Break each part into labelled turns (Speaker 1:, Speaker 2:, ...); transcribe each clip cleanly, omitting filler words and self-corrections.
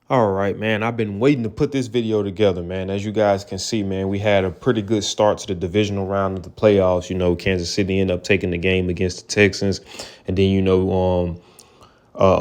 Speaker 1: All right, man. I've been waiting to put this video together, man. As you guys can see, man, we had a pretty good start to the divisional round of the playoffs. Kansas City ended up taking the game against the Texans, and then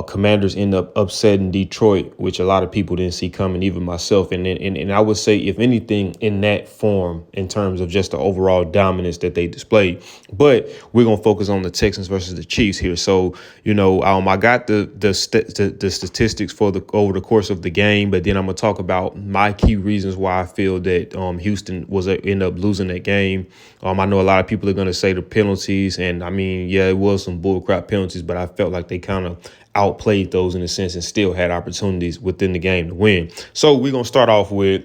Speaker 1: Commanders end up upsetting Detroit, which a lot of people didn't see coming, even myself. And I would say, if anything, in that form, in terms of just the overall dominance that they displayed. But we're gonna focus on the Texans versus the Chiefs here. So, I got the statistics for the over the course of the game, but then I'm gonna talk about my key reasons why I feel that Houston was end up losing that game. I know a lot of people are gonna say the penalties, and I mean, yeah, it was some bullcrap penalties, but I felt like they kind of outplayed those in a sense and still had opportunities within the game to win. So we're going to start off with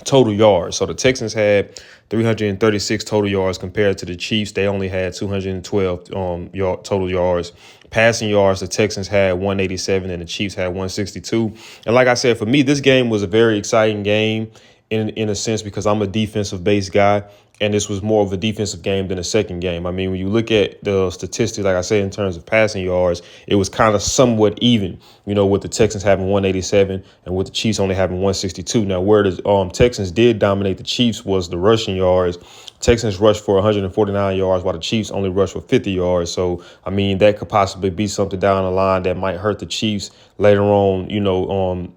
Speaker 1: total yards. So the Texans had 336 total yards compared to the Chiefs. They only had 212 total yards. Passing yards, the Texans had 187 and the Chiefs had 162. And like I said, for me, this game was a very exciting game in a sense because I'm a defensive based guy. And this was more of a defensive game than a second game. I mean, when you look at the statistics, like I said, in terms of passing yards, it was kind of somewhat even, with the Texans having 187 and with the Chiefs only having 162. Now, where the Texans did dominate the Chiefs was the rushing yards. Texans rushed for 149 yards while the Chiefs only rushed for 50 yards. So, I mean, that could possibly be something down the line that might hurt the Chiefs later on,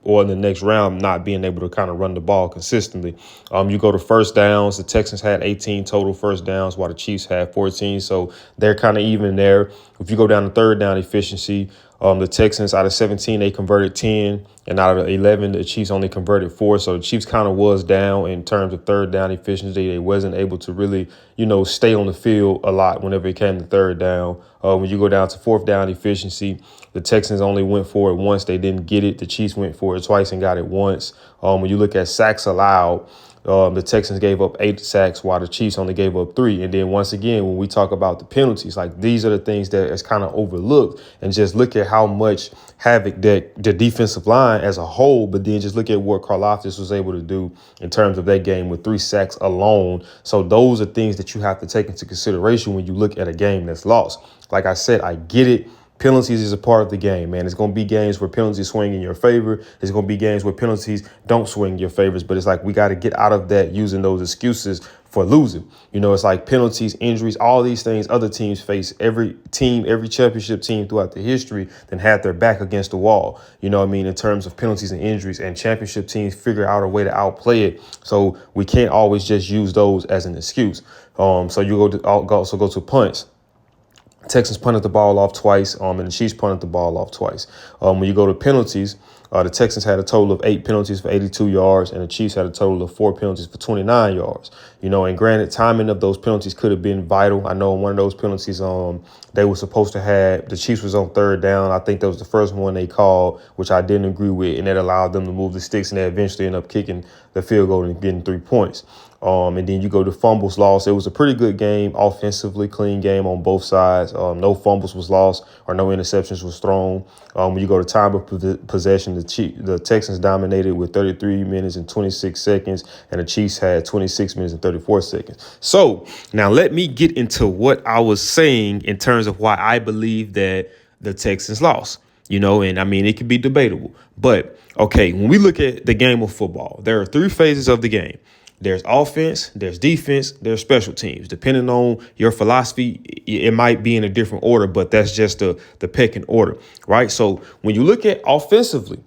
Speaker 1: or in the next round, not being able to kind of run the ball consistently. You go to first downs, the Texans had 18 total first downs while the Chiefs had 14. So they're kind of even there. If you go down to third down efficiency, the Texans out of 17, they converted 10, and out of 11, the Chiefs only converted 4. So the Chiefs kind of was down in terms of third down efficiency. They wasn't able to really, stay on the field a lot whenever it came to third down. When you go down to fourth down efficiency, the Texans only went for it once. They didn't get it. The Chiefs went for it twice and got it once. When you look at sacks allowed, the Texans gave up 8 sacks while the Chiefs only gave up 3. And then once again, when we talk about the penalties, like these are the things that is kind of overlooked. And just look at how much havoc that the defensive line as a whole, but then just look at what Karlaftis was able to do in terms of that game with 3 sacks alone. So those are things that you have to take into consideration when you look at a game that's lost. Like I said, I get it. Penalties is a part of the game, man. It's going to be games where penalties swing in your favor. There's going to be games where penalties don't swing in your favors. But it's like we got to get out of that using those excuses for losing. It's like penalties, injuries, all these things other teams face. Every team, every championship team throughout the history then had their back against the wall, in terms of penalties and injuries. And championship teams figure out a way to outplay it. So we can't always just use those as an excuse. So you also go to punts. Texans punted the ball off twice, and the Chiefs punted the ball off twice. When you go to penalties, the Texans had a total of 8 penalties for 82 yards, and the Chiefs had a total of 4 penalties for 29 yards. And granted, timing of those penalties could have been vital. I know one of those penalties, they were supposed to have, the Chiefs was on third down. I think that was the first one they called, which I didn't agree with, and that allowed them to move the sticks, and they eventually ended up kicking the field goal and getting 3 points. And then you go to fumbles lost. It was a pretty good game, offensively clean game on both sides. No fumbles was lost or no interceptions was thrown. When you go to time of possession, the Texans dominated with 33 minutes and 26 seconds, and the Chiefs had 26 minutes and 34 seconds. So now let me get into what I was saying in terms of why I believe that the Texans lost. And I mean, it could be debatable. But, okay, when we look at the game of football, there are 3 phases of the game. There's offense, there's defense, there's special teams. Depending on your philosophy, it might be in a different order, but that's just the pecking order, right? So when you look at offensively,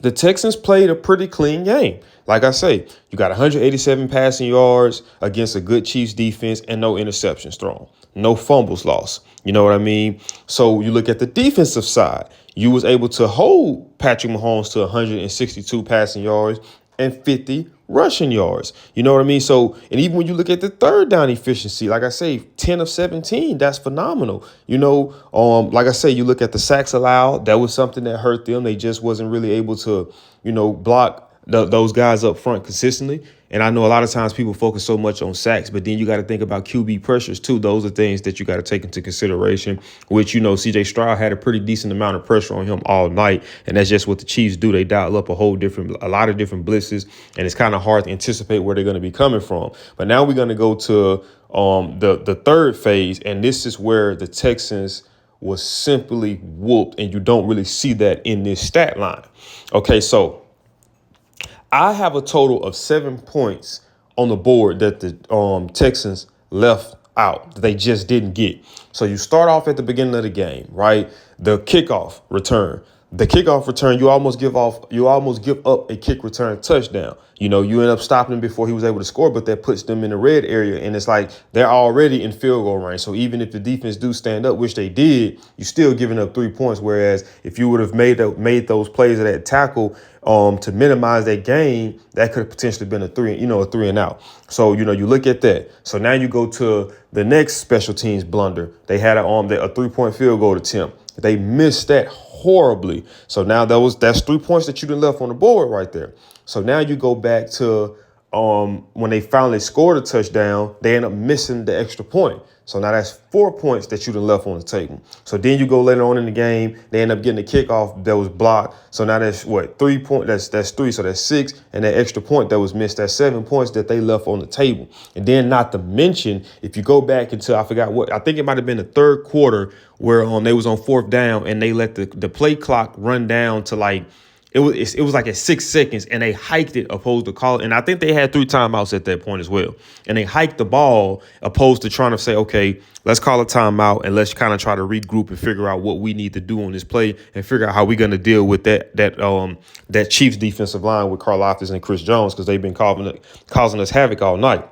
Speaker 1: the Texans played a pretty clean game. Like I say, you got 187 passing yards against a good Chiefs defense and no interceptions thrown, no fumbles lost. You know what I mean? So you look at the defensive side, you was able to hold Patrick Mahomes to 162 passing yards and 50 rushing yards. You know what I mean? So, and even when you look at the third down efficiency, like I say, 10 of 17, that's phenomenal. Like I say, you look at the sacks allowed, that was something that hurt them. They just wasn't really able to, block those guys up front consistently. And I know a lot of times people focus so much on sacks, but then you got to think about QB pressures too. Those are things that you got to take into consideration, which, CJ Stroud had a pretty decent amount of pressure on him all night. And that's just what the Chiefs do. They dial up a lot of different blitzes, and it's kind of hard to anticipate where they're going to be coming from. But now we're going to go to the third phase. And this is where the Texans was simply whooped, and you don't really see that in this stat line. Okay, so I have a total of 7 points on the board that the Texans left out that they just didn't get. So you start off at the beginning of the game, right? The kickoff return. The kickoff return, you almost give up a kick return touchdown. You end up stopping him before he was able to score, but that puts them in the red area. And it's like they're already in field goal range. So even if the defense do stand up, which they did, you're still giving up 3 points. Whereas if you would have made those plays at that tackle to minimize that gain, that could have potentially been a three and out. So, you look at that. So now you go to the next special teams blunder. They had a 3-point field goal attempt. They missed that horribly. So now that's 3 points that you done left on the board right there. So now you go back to when they finally scored a touchdown, they end up missing the extra point. So now that's 4 points that you done left on the table. So then you go later on in the game, they end up getting a kickoff that was blocked. So now that's 3 points. That's 3. So that's 6. And that extra point that was missed, that's 7 points that they left on the table. And then not to mention, if you go back into, I think it might have been the third quarter where they was on 4th down and they let the play clock run down to like, it was like at 6 seconds, and they hiked it opposed to call it. And I think they had 3 timeouts at that point as well. And they hiked the ball opposed to trying to say, okay, let's call a timeout and let's kind of try to regroup and figure out what we need to do on this play and figure out how we're going to deal with that Chiefs defensive line with Karlaftis and Chris Jones, because they've been causing us havoc all night.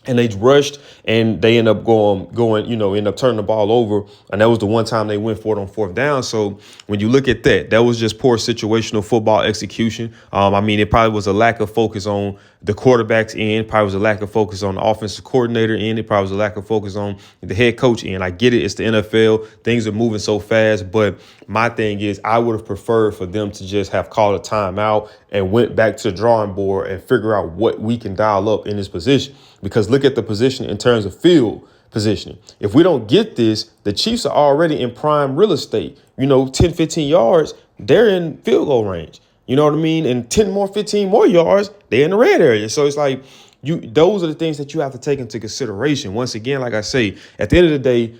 Speaker 1: And they rushed, and they end up end up turning the ball over. And that was the one time they went for it on 4th down. So when you look at that was just poor situational football execution. It probably was a lack of focus on the quarterback's end. Probably was a lack of focus on the offensive coordinator end. It probably was a lack of focus on the head coach end. I get it. It's the NFL. Things are moving so fast. But my thing is, I would have preferred for them to just have called a timeout and went back to the drawing board and figure out what we can dial up in this position. Because look at the position in terms of field positioning. If we don't get this, the Chiefs are already in prime real estate. 10, 15 yards, they're in field goal range. You know what I mean? And 15 more yards, they're in the red area. So it's like, those are the things that you have to take into consideration. Once again, like I say, at the end of the day,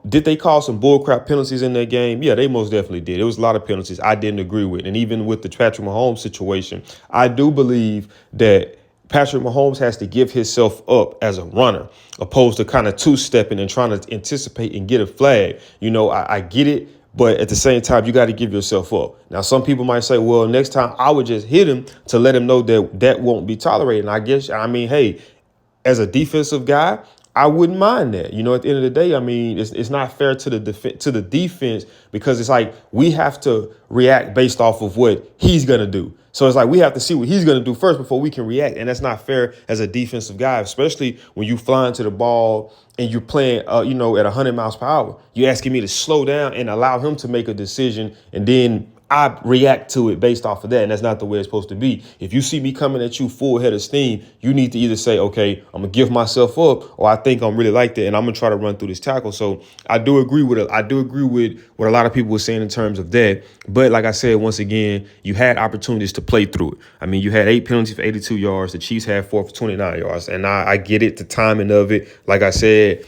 Speaker 1: did they call some bullcrap penalties in that game? Yeah, they most definitely did. It was a lot of penalties I didn't agree with. And even with the Patrick Mahomes situation, I do believe that Patrick Mahomes has to give himself up as a runner, opposed to kind of two-stepping and trying to anticipate and get a flag. I get it, but at the same time, you got to give yourself up. Now, some people might say, well, next time I would just hit him to let him know that won't be tolerated. And hey, as a defensive guy, I wouldn't mind that. At the end of the day, it's not fair to the defense, because it's like we have to react based off of what he's going to do. So it's like we have to see what he's going to do first before we can react. And that's not fair as a defensive guy, especially when you fly into the ball and you're playing, at 100 miles per hour. You're asking me to slow down and allow him to make a decision, and then I react to it based off of that. And that's not the way it's supposed to be. If you see me coming at you full head of steam, you need to either say, okay, I'm going to give myself up, or I think I'm really like that and I'm going to try to run through this tackle. So I do agree with what a lot of people were saying in terms of that. But like I said, once again, you had opportunities to play through it. You had 8 penalties for 82 yards. The Chiefs had 4 for 29 yards. And I get it, the timing of it. Like I said,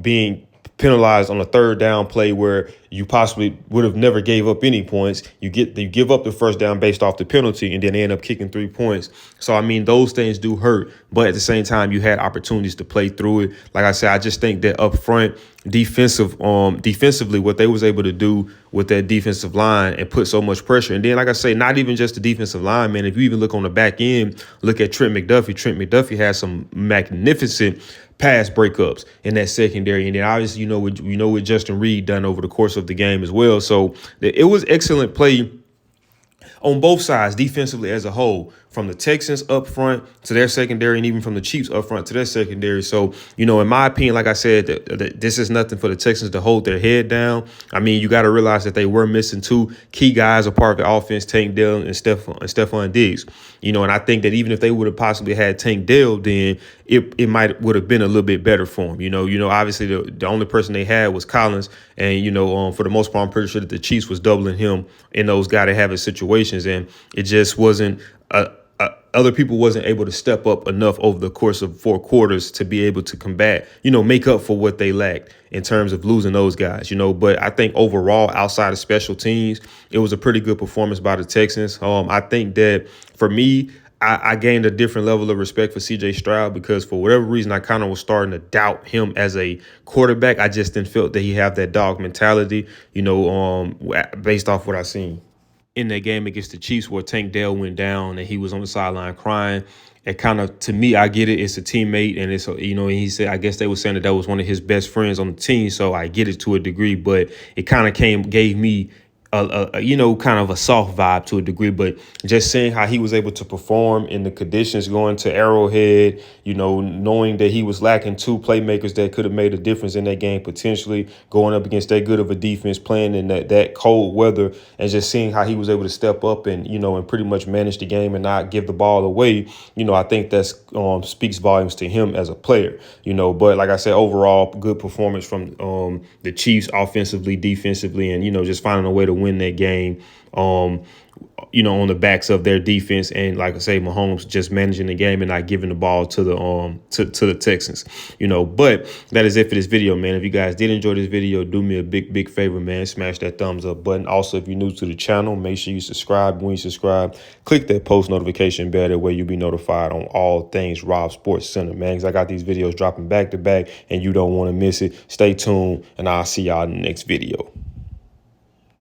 Speaker 1: being penalized on a 3rd down play where you possibly would have never gave up any points. You give up the 1st down based off the penalty, and then they end up kicking 3 points. So, those things do hurt. But at the same time, you had opportunities to play through it. Like I said, I just think that up front, defensively, what they was able to do with that defensive line and put so much pressure. And then, like I say, not even just the defensive line, man. If you even look on the back end, look at Trent McDuffie. Trent McDuffie has some magnificent pass breakups in that secondary. And then obviously, with Justin Reed done over the course of the game as well. So it was excellent play on both sides defensively as a whole, from the Texans up front to their secondary, and even from the Chiefs up front to their secondary. So, in my opinion, like I said, this is nothing for the Texans to hold their head down. You got to realize that they were missing 2 key guys, a part of the offense, Tank Dell and Stephon Diggs. And I think that even if they would have possibly had Tank Dell, then it would have been a little bit better for him. Obviously the only person they had was Collins, and for the most part, I'm pretty sure that the Chiefs was doubling him in those gotta have it situations, and it just wasn't other people wasn't able to step up enough over the course of 4 quarters to be able to combat, make up for what they lacked in terms of losing those guys, But I think overall, outside of special teams, it was a pretty good performance by the Texans. I think that for me, I gained a different level of respect for CJ Stroud because for whatever reason, I kind of was starting to doubt him as a quarterback. I just didn't feel that he had that dog mentality, based off what I seen in that game against the Chiefs where Tank Dell went down and he was on the sideline crying. It kind of, to me, I get it. It's a teammate, and and he said, I guess they were saying that was one of his best friends on the team. So I get it to a degree, but it kind of gave me kind of a soft vibe to a degree, but just seeing how he was able to perform in the conditions going to Arrowhead, knowing that he was lacking 2 playmakers that could have made a difference in that game, potentially going up against that good of a defense, playing in that cold weather, and just seeing how he was able to step up and, and pretty much manage the game and not give the ball away. I think that's speaks volumes to him as a player, but like I said, overall good performance from the Chiefs offensively, defensively, and, just finding a way to win that game, on the backs of their defense. And like I say, Mahomes just managing the game and not giving the ball to the to the Texans, but that is it for this video, man. If you guys did enjoy this video, do me a big favor, man. Smash that thumbs up button. Also, if you're new to the channel, make sure you subscribe. When you subscribe, click that post notification bell. That way you'll be notified on all things Rob Sports Center, man, because I got these videos dropping back to back and you don't want to miss it. Stay tuned and I'll see y'all in the next video.